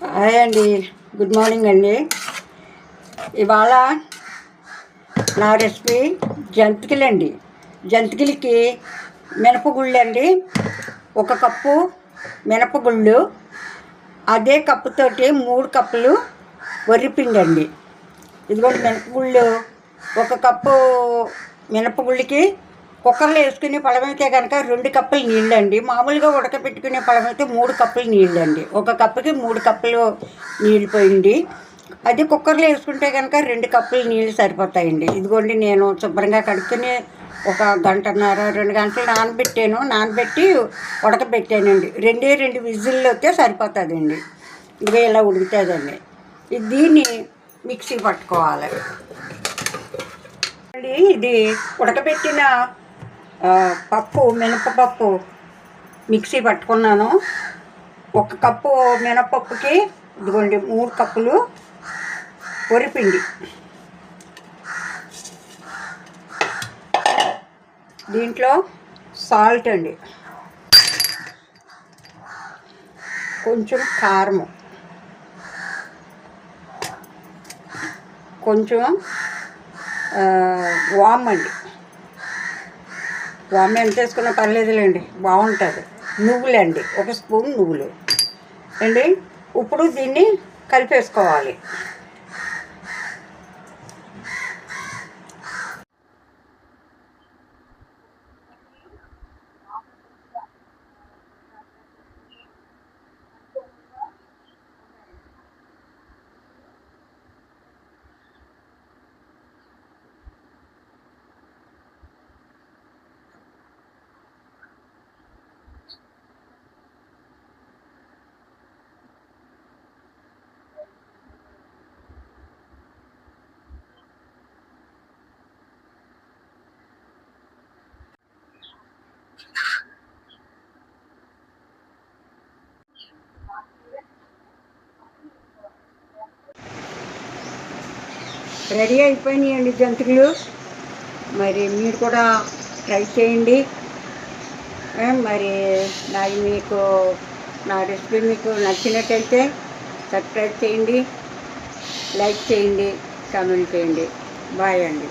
Hi అండి, good morning అండి. ఇవాళ నా రెసిపీ జంతికలు అండి. జంతికలకి మినపగుళ్ళు అండి, 1 కప్పు మినపగుళ్ళు, అదే కప్పుతోటి 3 కప్పులు వరిపిండి అండి. ఇదిగోండి మినపగుళ్ళు. 1 కప్పు మినపగుళ్ళకి కుక్కర్లో వేసుకునే పళ్ళమైతే కనుక 2 కప్పులు నీళ్ళండి. మామూలుగా ఉడకపెట్టుకునే పళ్ళమైతే 3 కప్పులు నీళ్ళండి. 1 కప్పుకి 3 కప్పులు నీళ్ళు పోయింది. అది కుక్కర్లో వేసుకుంటే కనుక 2 కప్పులు నీళ్ళు సరిపోతాయండి. ఇదిగోండి నేను శుభ్రంగా కడుక్కుని 1 గంటన్నర 2 గంటలు నానబెట్టి ఉడకబెట్టానండి. 2 విజిల్లు వస్తే సరిపోతుందండి. ఇదిగో ఇలా ఉడుకుతుందండి. దీన్ని మిక్సీ పట్టుకోవాలి. ఇది ఉడకబెట్టిన పప్పు, మినపపప్పు మిక్సీ పట్టుకున్నాను. 1 కప్పు మినపప్పుకి ఇదిగోండి 3 కప్పులు వరిపిండి. దీంట్లో సాల్ట్ అండి, కొంచెం కారము, కొంచెం వామ్ అండి. వామ్ ఎంత వేసుకున్నా పర్లేదులేండి, బాగుంటుంది. నువ్వులండి, 1 స్పూన్ నువ్వులు అండి. ఇప్పుడు దీన్ని కలిపేసుకోవాలి. రెడీ అయిపోయినాయండి జంతికలు. మరి మీరు కూడా ట్రై చేయండి. మరి నా రెసిపీ మీకు నచ్చినట్టయితే సబ్స్క్రైబ్ చేయండి, లైక్ చేయండి, కామెంట్ చేయండి. బాయ్ అండి.